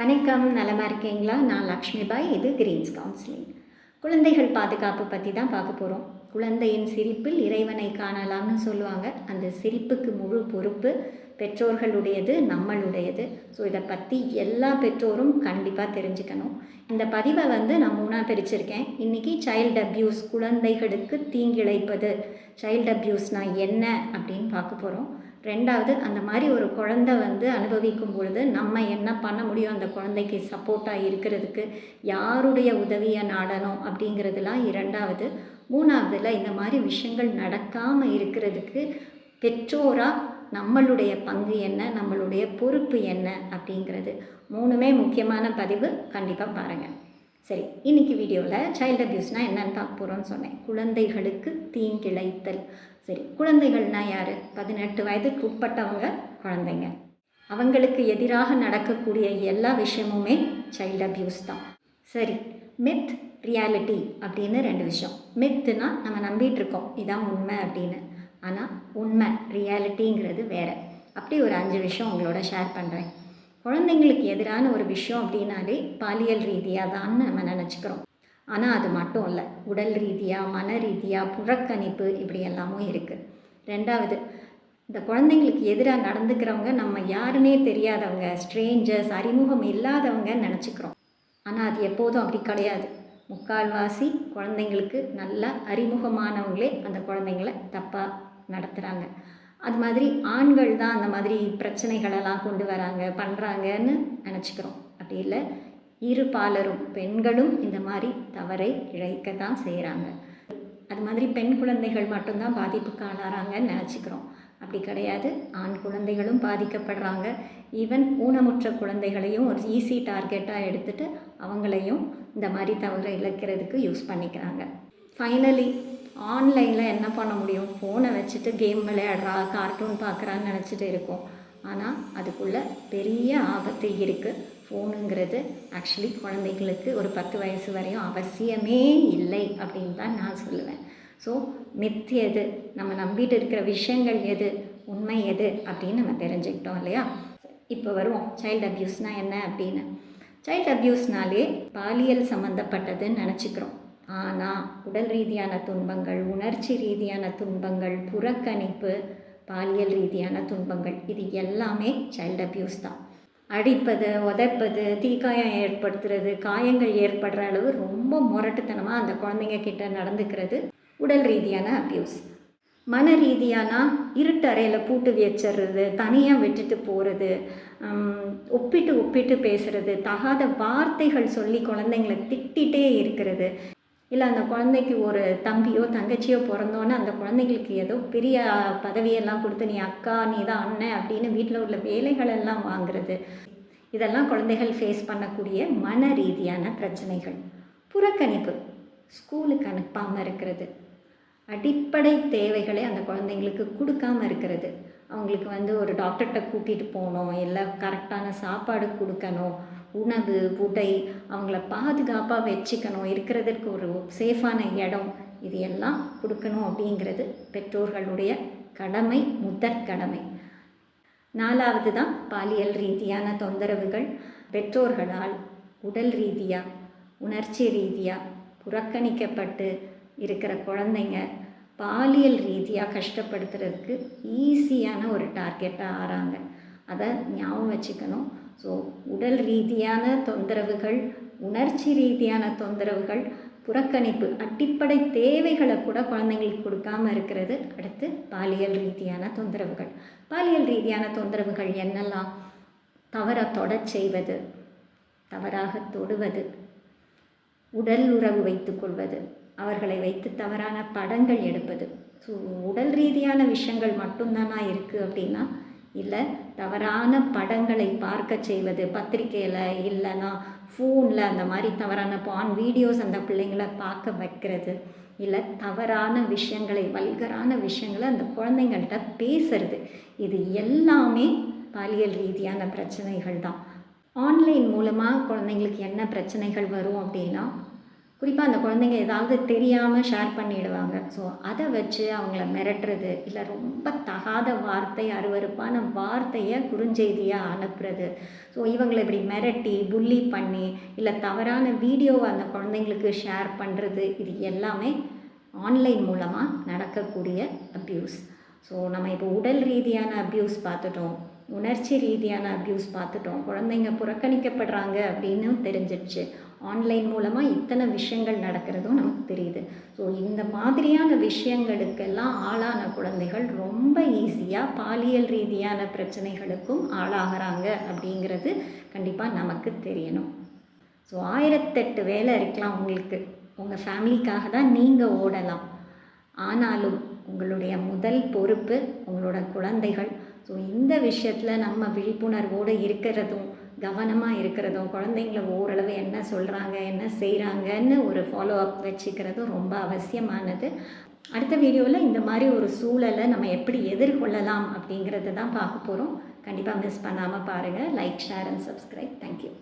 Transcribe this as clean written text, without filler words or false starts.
வணக்கம், நலமா இருக்கீங்களா? நான் லக்ஷ்மி பாய். இது கிரீன்ஸ் கவுன்சிலிங். குழந்தைகள் பாதுகாப்பு பற்றி தான் பார்க்க போகிறோம். குழந்தையின் சிரிப்பில் இறைவனை காணலாம்னு சொல்லுவாங்க. அந்த சிரிப்புக்கு முழு பொறுப்பு பெற்றோர்களுடையது, நம்மளுடையது. ஸோ இதை பற்றி எல்லா பெற்றோரும் கண்டிப்பாக தெரிஞ்சுக்கணும். இந்த பதிவை நான் 3ஆக பிரிச்சிருக்கேன். இன்றைக்கி சைல்டு அப்யூஸ், குழந்தைகளுக்கு தீங்கிழைப்பது, சைல்டு அப்யூஸ்னால் என்ன அப்படின்னு பார்க்க போகிறோம். ரெண்டாவது, அந்த மாதிரி ஒரு குழந்தை அனுபவிக்கும் பொழுது நம்ம என்ன பண்ண முடியும், அந்த குழந்தைக்கு சப்போர்ட்டாக இருக்கிறதுக்கு யாருடைய உதவியை நாடணும் அப்படிங்கிறதுலாம் இரண்டாவது. மூணாவதுல இந்த மாதிரி விஷயங்கள் நடக்காமல் இருக்கிறதுக்கு பெற்றோராக நம்மளுடைய பங்கு என்ன, நம்மளுடைய பொறுப்பு என்ன அப்படிங்கிறது. மூணுமே முக்கியமான பதிவு. கண்டிப்பாக பாருங்கள். சரி, இன்றைக்கி வீடியோவில் சைல்டு அப்யூஸ்னால் என்னென்னு பார்க்க போகிறோன்னு சொன்னேன். குழந்தைகளுக்கு தீங்கிழைத்தல். சரி, குழந்தைகள்னால் யார்? 18 வயதுக்கு உட்பட்டவங்க குழந்தைங்க. அவங்களுக்கு எதிராக நடக்கக்கூடிய எல்லா விஷயமுமே சைல்டு அப்யூஸ் தான். சரி, மித், ரியாலிட்டி அப்படின்னு 2 விஷயம். மித்துனா நம்ம நம்பிட்டு இருக்கோம் இதான் உண்மை அப்படின்னு. ஆனால் உண்மை, ரியாலிட்டிங்கிறது வேறு. அப்படி ஒரு 5 விஷயம் உங்களோட ஷேர் பண்ணுறேன். குழந்தைங்களுக்கு எதிரான ஒரு விஷயம் அப்படின்னாலே பாலியல் ரீதியாக தான் நம்ம நினச்சிக்கிறோம். ஆனால் அது மட்டும் இல்லை, உடல் ரீதியாக, மன ரீதியாக, புறக்கணிப்பு இப்படி எல்லாமும் இருக்குது. ரெண்டாவது, இந்த குழந்தைங்களுக்கு எதிராக நடந்துக்கிறவங்க நம்ம யாருன்னே தெரியாதவங்க, ஸ்ட்ரேஞ்சர்ஸ், அறிமுகம் இல்லாதவங்கன்னு நினச்சிக்கிறோம். ஆனால் அது எப்போதும் அப்படி கிடையாது. முக்கால்வாசி குழந்தைங்களுக்கு நல்லா அறிமுகமானவங்களே அந்த குழந்தைங்கள தப்பாக நடத்துகிறாங்க. அது மாதிரி ஆண்கள் தான் அந்த மாதிரி பிரச்சனைகளெல்லாம் கொண்டு வராங்க, பண்ணுறாங்கன்னு நினச்சிக்கிறோம். அப்படி இல்லை, இரு பாலரும், பெண்களும் இந்த மாதிரி தவறை இழைக்க தான் செய்கிறாங்க. அது மாதிரி பெண் குழந்தைகள் மட்டும்தான் பாதிப்புக்கு ஆளாகிறாங்கன்னு நினச்சிக்கிறோம். அப்படி கிடையாது, ஆண் குழந்தைகளும் பாதிக்கப்படுறாங்க. ஈவன் ஊனமுற்ற குழந்தைகளையும் ஒரு ஈஸி டார்கெட்டாக எடுத்துகிட்டு அவங்களையும் இந்த மாதிரி தவறை இழைக்கிறதுக்கு யூஸ் பண்ணிக்கிறாங்க. ஃபைனலி ஆன்லைனில் என்ன பண்ண முடியும்? ஃபோனை வச்சுட்டு கேம் விளையாடுறா, கார்ட்டூன் பார்க்குறான்னு நினச்சிட்டு இருக்கோம். ஆனால் அதுக்குள்ளே பெரிய ஆபத்து இருக்குது. ஃபோனுங்கிறது ஆக்சுவலி குழந்தைகளுக்கு ஒரு 10 வயசு வரையும் அவசியமே இல்லை அப்படின்னு தான் நான் சொல்லுவேன். ஸோ மித் எது, நம்ம நம்பிட்டு இருக்கிற விஷயங்கள் எது, உண்மை எது அப்படின்னு நம்ம தெரிஞ்சுக்கிட்டோம் இல்லையா? இப்போ வருவோம், சைல்டு அப்யூஸ்னால் என்ன அப்படின்னு. சைல்டு அப்யூஸ்னாலே பாலியல் சம்மந்தப்பட்டதுன்னு நினச்சிக்கிறோம். ஆனால் உடல் ரீதியான துன்பங்கள், உணர்ச்சி ரீதியான துன்பங்கள், புறக்கணிப்பு, பாலியல் ரீதியான துன்பங்கள், இது எல்லாமே சைல்டு அப்யூஸ் தான். அடிப்பது, உதைப்பது, தீக்காயம் ஏற்படுத்துறது, காயங்கள் ஏற்படுற அளவு ரொம்ப முரட்டுத்தனமாக அந்த குழந்தைங்க கிட்ட நடந்துக்கிறது உடல் ரீதியான அப்யூஸ். மன ரீதியானா இருட்டு அறையில் பூட்டு வச்சிடுறது, தனியாக விட்டுட்டு போகிறது, ஒப்பிட்டு பேசுகிறது, தகாத வார்த்தைகள் சொல்லி குழந்தைங்களை திட்டிகிட்டே இருக்கிறது. இல்லை, அந்த குழந்தைக்கு ஒரு தம்பியோ தங்கச்சியோ பிறந்தோன்னே அந்த குழந்தைங்களுக்கு ஏதோ பெரிய பதவியெல்லாம் கொடுத்து நீ அக்கா, நீ தான் அண்ணன் அப்படின்னு வீட்டில் உள்ள வேலைகளெல்லாம் வாங்குறது. இதெல்லாம் குழந்தைகள் ஃபேஸ் பண்ணக்கூடிய மன ரீதியான பிரச்சனைகள். புறக்கணிப்பு, ஸ்கூலுக்கு அனுப்பாமல் இருக்கிறது, அடிப்படை தேவைகளை அந்த குழந்தைங்களுக்கு கொடுக்காமல் இருக்கிறது. அவங்களுக்கு ஒரு டாக்டர்கிட்ட கூட்டிகிட்டு போகணும், இல்லை கரெக்டான சாப்பாடு கொடுக்கணும், உணவு, உடை, அவங்கள பாதுகாப்பாக வச்சுக்கணும், இருக்கிறதுக்கு ஒரு சேஃபான இடம், இது எல்லாம் கொடுக்கணும் அப்படிங்கிறது பெற்றோர்களுடைய கடமை, முதற் கடமை. 4வது தான் பாலியல் ரீதியான தொந்தரவுகள். பெற்றோர்களால் உடல் ரீதியாக, உணர்ச்சி ரீதியாக புறக்கணிக்கப்பட்டு இருக்கிற குழந்தைங்க பாலியல் ரீதியாக கஷ்டப்படுத்துறதுக்கு ஈஸியான ஒரு டார்கெட்டாக ஆகிறாங்க. அதை ஞாபகம் வச்சுக்கணும். ஸோ உடல் ரீதியான தொந்தரவுகள், உணர்ச்சி ரீதியான தொந்தரவுகள், புறக்கணிப்பு, அடிப்படை தேவைகளை கூட குழந்தைங்களுக்கு கொடுக்காமல் இருக்கிறது. அடுத்து பாலியல் ரீதியான தொந்தரவுகள். பாலியல் ரீதியான தொந்தரவுகள் என்னெல்லாம்? தவறாக தொடச் செய்வது, தவறாக தொடுவது, உடல் உறவு வைத்துக்கொள்வது, அவர்களை வைத்து தவறான படங்கள் எடுப்பது. ஸோ உடல் ரீதியான விஷயங்கள் மட்டும்தானா இருக்குது அப்படின்னா இல்லை, தவறான படங்களை பார்க்க செய்வது, பத்திரிக்கையில் இல்லைன்னா ஃபோனில் அந்த மாதிரி தவறான பான் வீடியோஸ் அந்த பிள்ளைங்களை பார்க்க வைக்கிறது, இல்லை தவறான விஷயங்களை, வல்கரான விஷயங்களை அந்த குழந்தைங்கள்ட்ட பேசுறது, இது எல்லாமே பாலியல் ரீதியான பிரச்சனைகள் தான். ஆன்லைன் மூலமாக குழந்தைங்களுக்கு என்ன பிரச்சனைகள் வரும் அப்படின்னா, குறிப்பாக அந்த குழந்தைங்க ஏதாவது தெரியாமல் ஷேர் பண்ணிடுவாங்க. ஸோ அதை வச்சு அவங்கள மிரட்டுறது, இல்லை ரொம்ப தகாத வார்த்தை, அருவருப்பான வார்த்தையை குறுஞ்செய்தியாக அனுப்புறது. ஸோ இவங்களை இப்படி மிரட்டி, புல்லி பண்ணி, இல்லை தவறான வீடியோவை அந்த குழந்தைங்களுக்கு ஷேர் பண்ணுறது, இது எல்லாமே ஆன்லைன் மூலமாக நடக்கக்கூடிய அப்யூஸ். ஸோ நம்ம இப்போ உடல் ரீதியான அப்யூஸ் பார்த்துட்டோம், உணர்ச்சி ரீதியான அப்யூஸ் பார்த்துட்டோம், குழந்தைங்க புறக்கணிக்கப்படுறாங்க அப்படின்னு தெரிஞ்சிடுச்சு. ஆன்லைன் மூலமாக இத்தனை விஷயங்கள் நடக்கிறதும் நமக்கு தெரியுது. ஸோ இந்த மாதிரியான விஷயங்களுக்கெல்லாம் ஆளான குழந்தைகள் ரொம்ப ஈஸியாக பாலியல் ரீதியான பிரச்சனைகளுக்கும் ஆளாகிறாங்க அப்படிங்கிறது கண்டிப்பாக நமக்கு தெரியணும். ஸோ 1008 வேலை இருக்கலாம் உங்களுக்கு, உங்கள் ஃபேமிலிக்காக தான் நீங்கள் ஓடலாம். ஆனாலும் உங்களுடைய முதல் பொறுப்பு உங்களோட குழந்தைகள். ஸோ இந்த விஷயத்தில் நம்ம விழிப்புணர்வோடு இருக்கிறதும், கவனமாக இருக்கிறதும், குழந்தைங்கள ஓரளவு என்ன சொல்கிறாங்க, என்ன செய்கிறாங்கன்னு ஒரு ஃபாலோ அப் வச்சுக்கிறதும் ரொம்ப அவசியமானது. அடுத்த வீடியோவில் இந்த மாதிரி ஒரு சூழலை நம்ம எப்படி எதிர்கொள்ளலாம் அப்படிங்கிறது தான் பார்க்க போகிறோம். கண்டிப்பாக மிஸ் பண்ணாமல் பாருங்கள். Like, share and subscribe. Thank you.